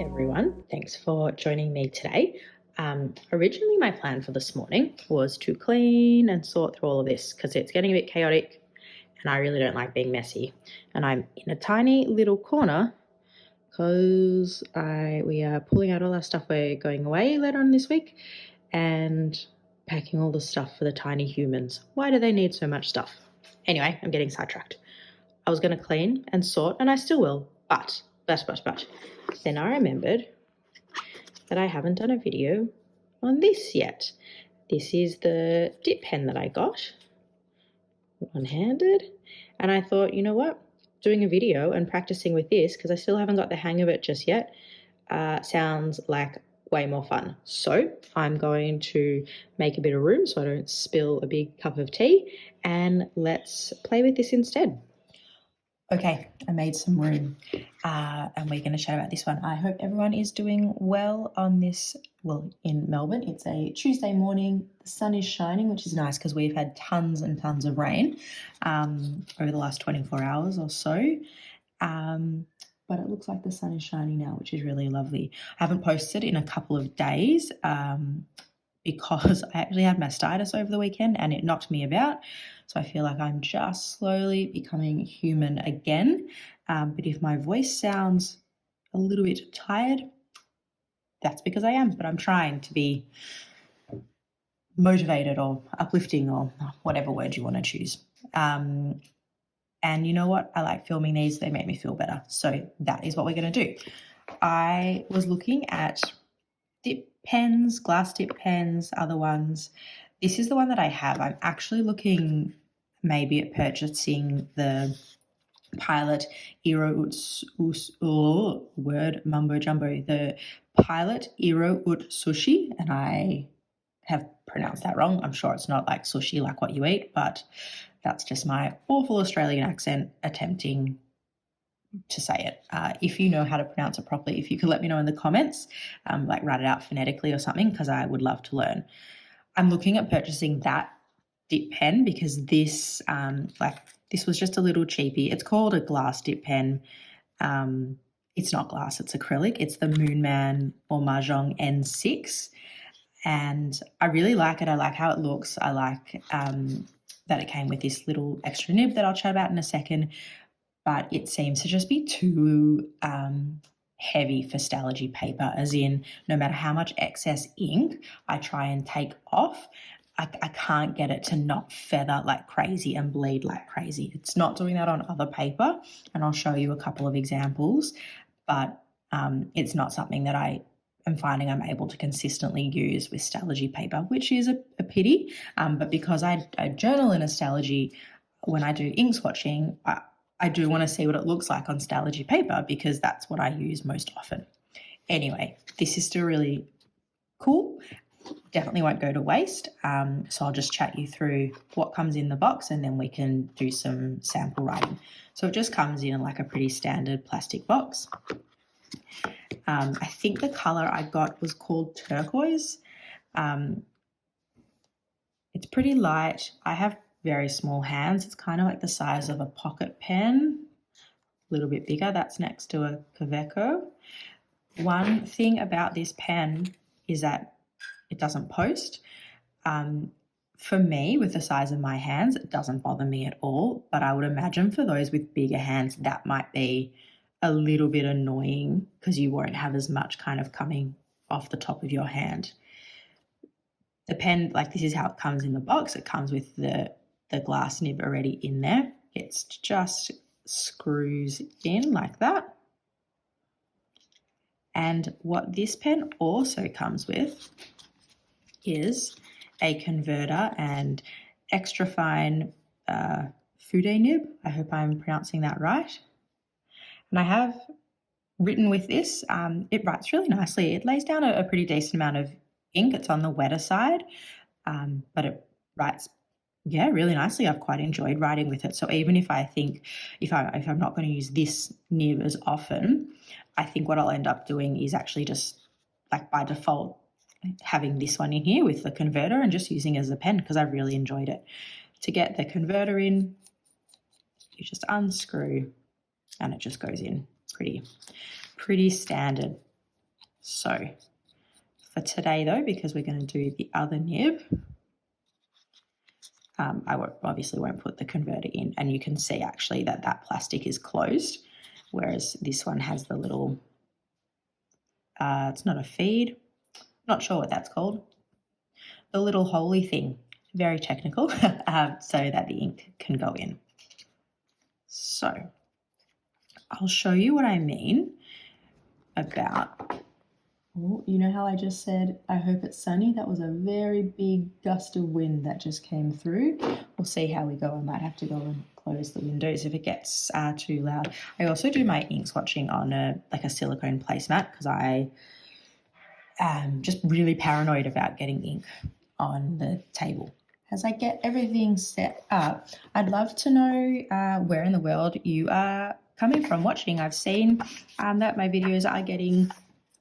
Everyone, thanks for joining me today. Originally my plan for this morning was to clean and sort through all of this because it's getting a bit chaotic and I really don't like being messy. And I'm in a tiny little corner because we are pulling out all our stuff. We're going away later on this week and packing all the stuff for the tiny humans. Why do they need so much stuff? Anyway, I'm getting sidetracked. I was going to clean and sort, and I still will, but then I remembered that I haven't done a video on this yet. This is the dip pen that I got, one-handed, and I thought, you know what, doing a video and practicing with this, because I still haven't got the hang of it just yet, sounds like way more fun. So I'm going to make a bit of room so I don't spill a big cup of tea, and let's play with this instead. Okay, I made some room and we're going to chat about this one. I hope everyone is doing well on this, well, in Melbourne. It's a Tuesday morning. The sun is shining, which is nice because we've had tons and tons of rain over the last 24 hours or so. But it looks like the sun is shining now, which is really lovely. I haven't posted in a couple of days because I actually had mastitis over the weekend and it knocked me about. So I feel like I'm just slowly becoming human again. But if my voice sounds a little bit tired, that's because I am. But I'm trying to be motivated or uplifting or whatever word you want to choose. And you know what? I like filming these. They make me feel better. So that is what we're going to do. I was looking at dip pens, glass dip pens, other ones. This is the one that I have. I'm actually looking maybe at purchasing the Pilot Eero word mumbo jumbo, the Pilot Eero Ut Sushi, and I have pronounced that wrong. I'm sure it's not like sushi like what you eat, but that's just my awful Australian accent attempting to say it. If you know how to pronounce it properly, if you could let me know in the comments, like write it out phonetically or something, because I would love to learn. I'm looking at purchasing that dip pen because this this was just a little cheapie. It's called a glass dip pen. It's not glass, it's acrylic. It's the Moonman or Mahjong N6, and I really like it. I like how it looks. I like that it came with this little extra nib that I'll chat about in a second, but it seems to just be too heavy for Stalogy paper, as in no matter how much excess ink I try and take off, I can't get it to not feather like crazy and bleed like crazy. It's not doing that on other paper, and I'll show you a couple of examples, but it's not something that I am finding I'm able to consistently use with Stalogy paper, which is a pity, but because I journal in a Stalogy, when I do ink swatching, I do want to see what it looks like on Stalogy paper because that's what I use most often. Anyway, this is still really cool. Definitely won't go to waste. So I'll just chat you through what comes in the box and then we can do some sample writing. So it just comes in like a pretty standard plastic box. I think the colour I got was called turquoise. It's pretty light. I have very small hands. It's kind of like the size of a pocket pen, a little bit bigger. That's next to a Kaweco. One thing about this pen is that it doesn't post. For me, with the size of my hands, it doesn't bother me at all, but I would imagine for those with bigger hands, that might be a little bit annoying because you won't have as much kind of coming off the top of your hand. The pen, like this is how it comes in the box. It comes with the glass nib already in there. It's just screws in like that. And what this pen also comes with is a converter and extra fine fude nib. I hope I'm pronouncing that right. And I have written with this. It writes really nicely. It lays down a pretty decent amount of ink. It's on the wetter side, but it writes, yeah, really nicely. I've quite enjoyed writing with it. So even if I think if I'm not going to use this nib as often, I think what I'll end up doing is actually just like by default having this one in here with the converter and just using it as a pen because I really enjoyed it. To get the converter in, you just unscrew and it just goes in pretty standard. So for today though, because we're going to do the other nib, obviously won't put the converter in, and you can see actually that plastic is closed, whereas this one has the little, it's not a feed, not sure what that's called, the little holy thing, very technical, so that the ink can go in. So I'll show you what I mean about, oh, you know how I just said, I hope it's sunny? That was a very big gust of wind that just came through. We'll see how we go. I might have to go and close the windows if it gets too loud. I also do my ink swatching on a silicone placemat because I am just really paranoid about getting ink on the table. As I get everything set up, I'd love to know where in the world you are coming from watching. I've seen that my videos are getting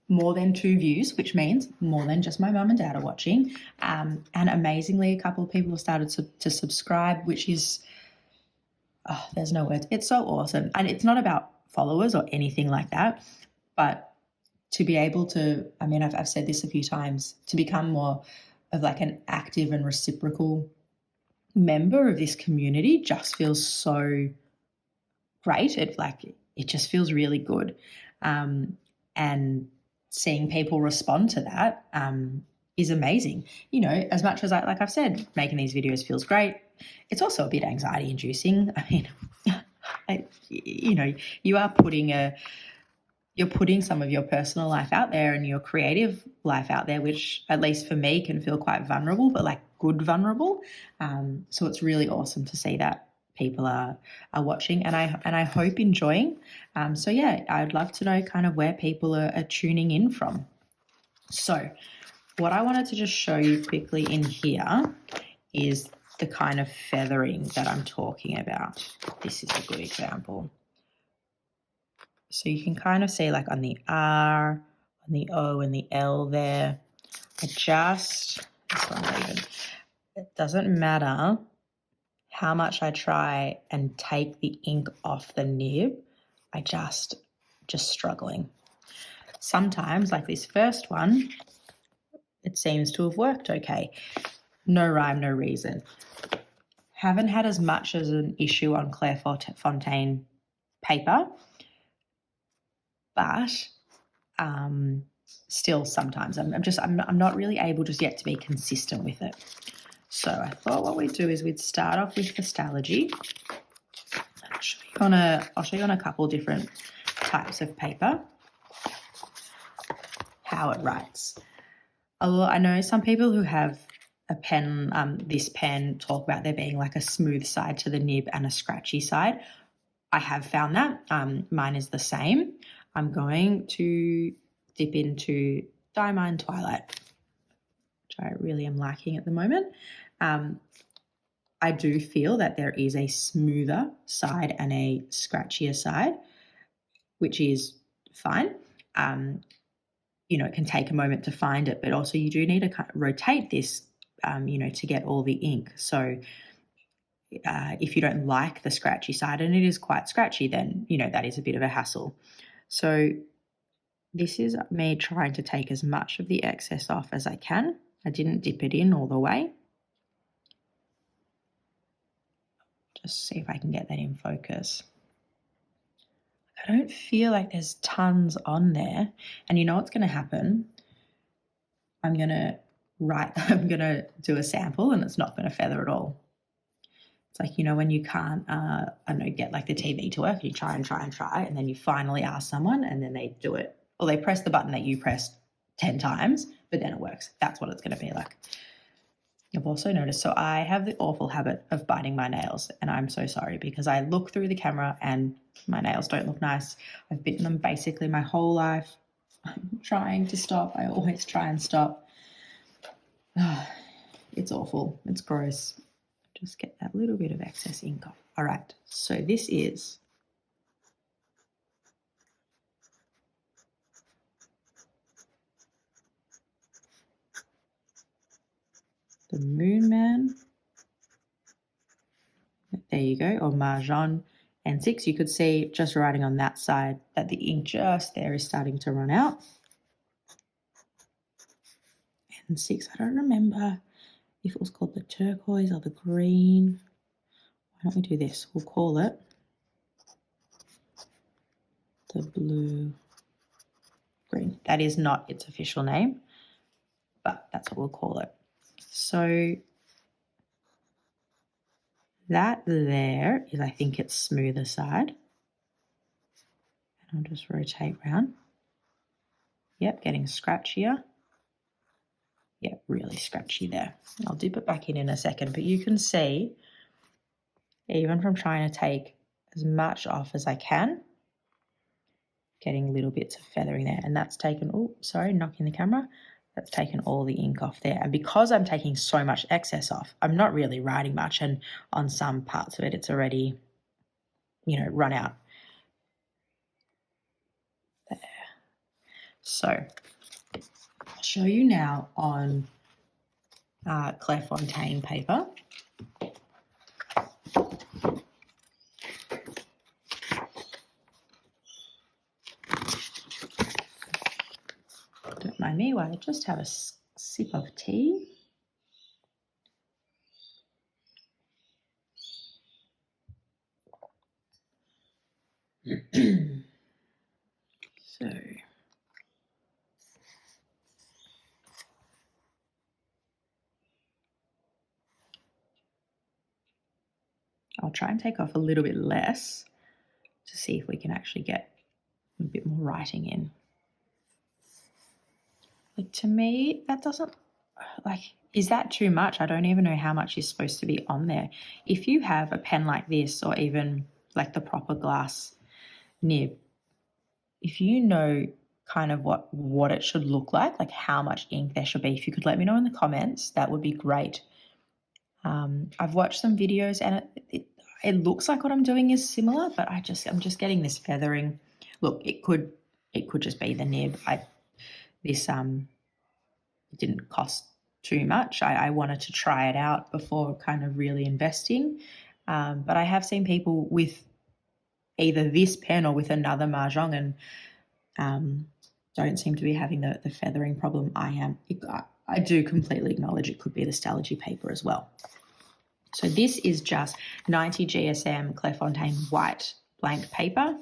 more than 2 views, which means more than just my mum and dad are watching. And amazingly, a couple of people have started to subscribe, which is, there's no words. It's so awesome. And it's not about followers or anything like that, but to be able to, I mean, I've said this a few times, to become more of like an active and reciprocal member of this community just feels so great. It just feels really good. And seeing people respond to that is amazing. You know, as much as like I've said, making these videos feels great, it's also a bit anxiety inducing. I mean, you know, you are you're putting some of your personal life out there and your creative life out there, which at least for me can feel quite vulnerable, but like good vulnerable. So it's really awesome to see that people are watching, and I hope enjoying. So yeah, I'd love to know kind of where people are tuning in from. So what I wanted to just show you quickly in here is the kind of feathering that I'm talking about. This is a good example. So you can kind of see like on the R, on the O and the L there, this one even, it doesn't matter how much I try and take the ink off the nib, I just struggling. Sometimes, like this first one, it seems to have worked okay. No rhyme, no reason. Haven't had as much as an issue on Clairefontaine paper, but still sometimes I'm not really able just yet to be consistent with it. So I thought what we'd do is we'd start off with Phistology. I'll show you on a couple different types of paper how it writes. I know some people who have a pen, this pen, talk about there being like a smooth side to the nib and a scratchy side. I have found that. Mine is the same. I'm going to dip into Diamine Twilight, which I really am liking at the moment. I do feel that there is a smoother side and a scratchier side, which is fine. You know, it can take a moment to find it, but also you do need to kind of rotate this, you know, to get all the ink. So if you don't like the scratchy side, and it is quite scratchy, then, you know, that is a bit of a hassle. So this is me trying to take as much of the excess off as I can. I didn't dip it in all the way. Just see if I can get that in focus. I don't feel like there's tons on there. And you know what's going to happen? I'm going to do a sample and it's not going to feather at all. It's like, you know, when you can't, I don't know, get like the TV to work, you try and try and try, and then you finally ask someone and then they do it. Or they press the button that you pressed 10 times, but then it works. That's what it's going to be like. I've also noticed, so I have the awful habit of biting my nails, and I'm so sorry because I look through the camera and my nails don't look nice. I've bitten them basically my whole life. I'm trying to stop. I always try and stop. It's awful. It's gross. Just get that little bit of excess ink off. All right, so this is the Moonman. There you go, or Moonman N6. You could see just writing on that side that the ink just there is starting to run out. N6. I don't remember if it was called the turquoise or the green. Why don't we do this? We'll call it the blue green. That is not its official name, but that's what we'll call it. So that there is, I think, its smoother side. And I'll just rotate round. Yep, getting scratchier. Yep, really scratchy there. I'll dip it back in a second, but you can see, even from trying to take as much off as I can, getting little bits of feathering there. And that's taken, oh, sorry, knocking the camera. That's taken all the ink off there. And because I'm taking so much excess off, I'm not really writing much. And on some parts of it, it's already, you know, run out. There. So I'll show you now on Clairefontaine paper. Don't mind me while I just have a sip of tea. So I'll try and take off a little bit less to see if we can actually get a bit more writing in. Like, to me, that doesn't, like, is that too much? I don't even know how much is supposed to be on there. If you have a pen like this, or even like the proper glass nib, if you know kind of what it should look like how much ink there should be, if you could let me know in the comments, that would be great. I've watched some videos and it looks like what I'm doing is similar, but I'm just getting this feathering. Look, it could just be the nib. This it didn't cost too much. I wanted to try it out before kind of really investing. But I have seen people with either this pen or with another Mahjong and don't seem to be having the feathering problem I am. I do completely acknowledge it could be the Stalogy paper as well. So this is just 90 GSM Clairefontaine white blank paper.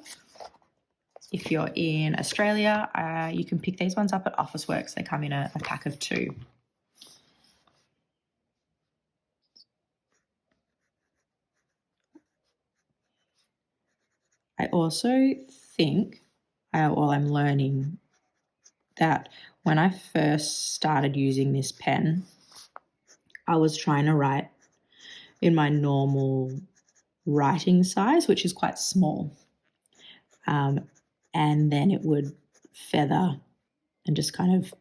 If you're in Australia, you can pick these ones up at Officeworks. They come in a pack of 2. I also think, while I'm learning, that when I first started using this pen, I was trying to write in my normal writing size, which is quite small. And then it would feather and just kind of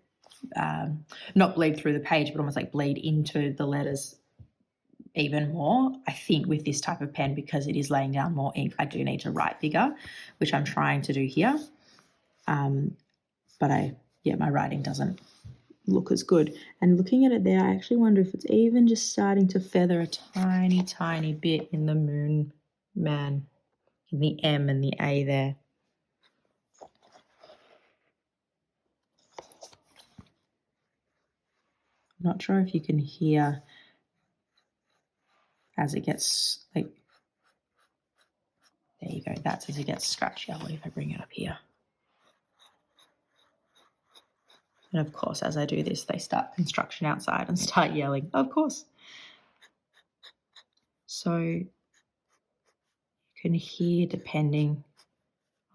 not bleed through the page, but almost like bleed into the letters even more. I think with this type of pen, because it is laying down more ink, I do need to write bigger, which I'm trying to do here. But my writing doesn't look as good. And looking at it there, I actually wonder if it's even just starting to feather a tiny, tiny bit in the Moonman, in the M and the A there. I'm not sure if you can hear as it gets, like, there you go, that's as it gets scratchier. What if I bring it up here? And of course, as I do this, they start construction outside and start yelling, of course. So you can hear, depending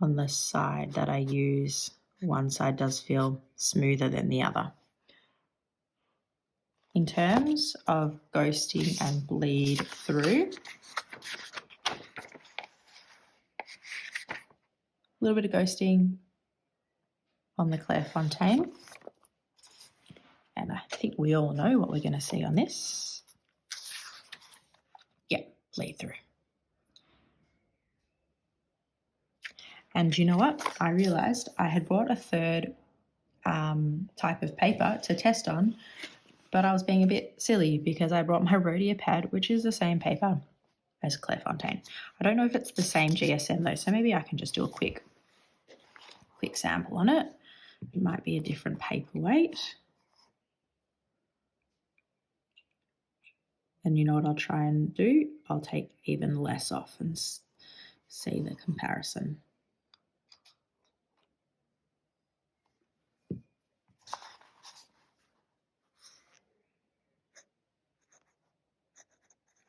on the side that I use, one side does feel smoother than the other. In terms of ghosting and bleed through, a little bit of ghosting on the Clairefontaine. And I think we all know what we're going to see on this. Yeah, bleed through. And you know what? I realised I had brought a third type of paper to test on, but I was being a bit silly because I brought my Rhodia pad, which is the same paper as Clairefontaine. I don't know if it's the same GSM though, so maybe I can just do a quick sample on it. It might be a different paper weight. And you know what I'll try and do? I'll take even less off and see the comparison.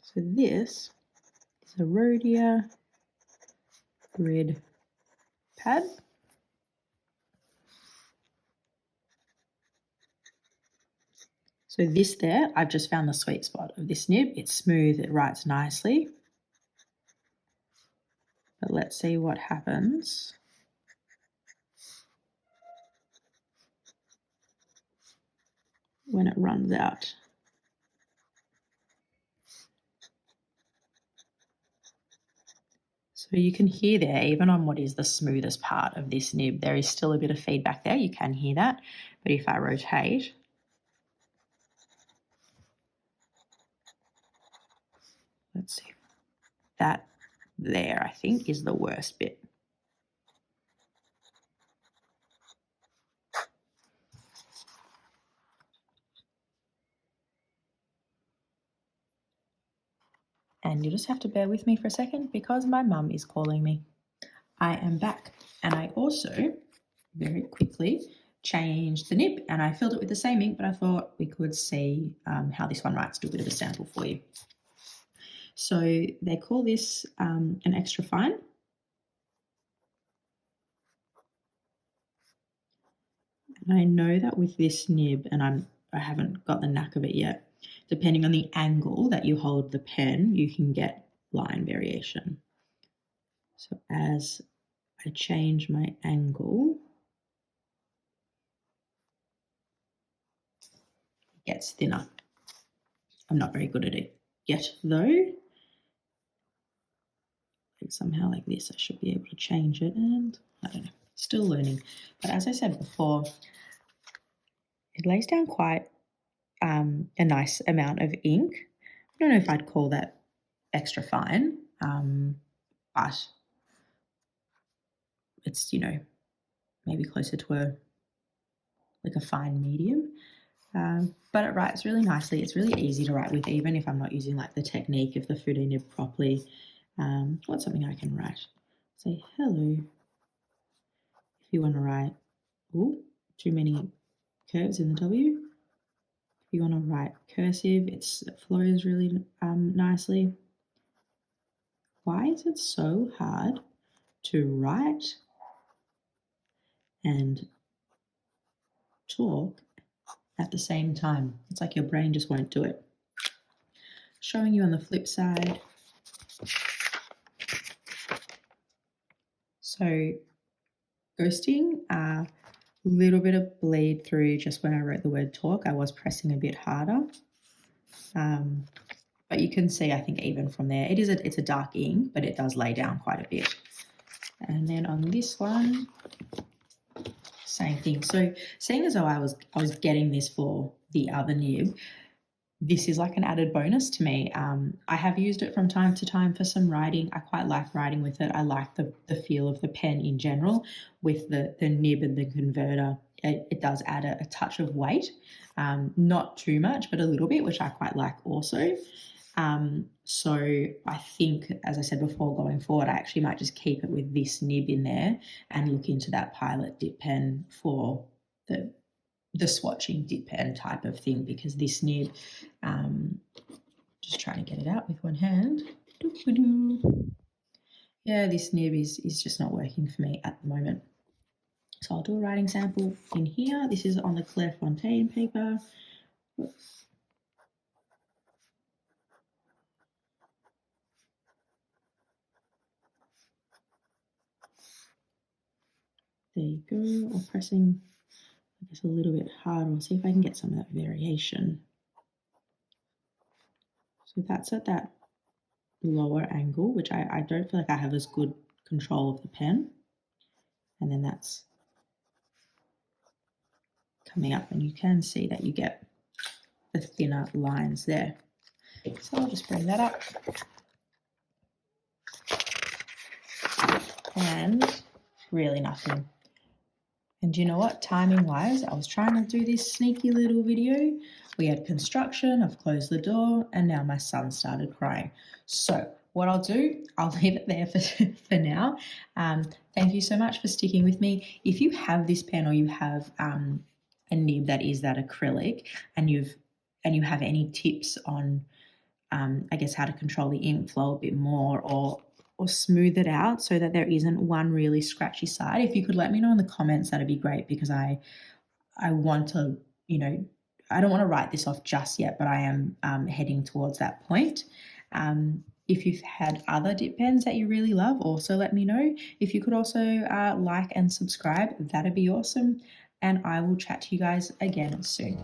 So this is a Rhodia grid pad. So this there, I've just found the sweet spot of this nib. It's smooth, it writes nicely. But let's see what happens when it runs out. So you can hear there, even on what is the smoothest part of this nib, there is still a bit of feedback there. You can hear that. But if I rotate, let's see, that there, I think, is the worst bit. And you just have to bear with me for a second because my mum is calling me. I am back, and I also very quickly changed the nib, and I filled it with the same ink, but I thought we could see how this one writes, do a bit of a sample for you. So they call this an extra fine. And I know that with this nib, and I haven't got the knack of it yet, depending on the angle that you hold the pen, you can get line variation. So as I change my angle, it gets thinner. I'm not very good at it yet, though. Somehow like this, I should be able to change it, and I don't know, still learning. But as I said before, it lays down quite a nice amount of ink. I don't know if I'd call that extra fine, but it's, you know, maybe closer to a fine medium. But it writes really nicely. It's really easy to write with, even if I'm not using like the technique of the Fude nib properly. What's something I can write? Say hello. If you want to write, oh, too many curves in the W. If you want to write cursive, it flows really nicely. Why is it so hard to write and talk at the same time? It's like your brain just won't do it. Showing you on the flip side. So ghosting, a little bit of bleed through just when I wrote the word talk. I was pressing a bit harder. But you can see, I think, even from there, it's a dark ink, but it does lay down quite a bit. And then on this one, same thing. So seeing as though I was getting this for the other nib, this is like an added bonus to me. I have used it from time to time for some writing. I quite like writing with it. I like the feel of the pen in general. With the nib and the converter, it does add a touch of weight. Not too much, but a little bit, which I quite like also. So I think, as I said before, going forward, I actually might just keep it with this nib in there and look into that Pilot dip pen for the swatching dip pen type of thing, because this nib, just trying to get it out with one hand. Yeah, this nib is just not working for me at the moment. So I'll do a writing sample in here. This is on the Clairefontaine paper. There you go. I'm pressing, I guess, a little bit harder. I'll see if I can get some of that variation. So that's at that lower angle, which I don't feel like I have as good control of the pen. And then that's coming up, and you can see that you get the thinner lines there. So I'll just bring that up. And really nothing. And you know what, timing wise, I was trying to do this sneaky little video. We had construction, I've closed the door, and now my son started crying. So what I'll do, I'll leave it there for now. Thank you so much for sticking with me. If you have this pen or you have a nib that is that acrylic, and you have any tips on I guess how to control the ink flow a bit more, or smooth it out so that there isn't one really scratchy side, if you could let me know in the comments, that'd be great, because I want to, I don't want to write this off just yet, but I am heading towards that point. If you've had other dip pens that you really love, also let me know. If you could also like and subscribe, that'd be awesome. And I will chat to you guys again soon.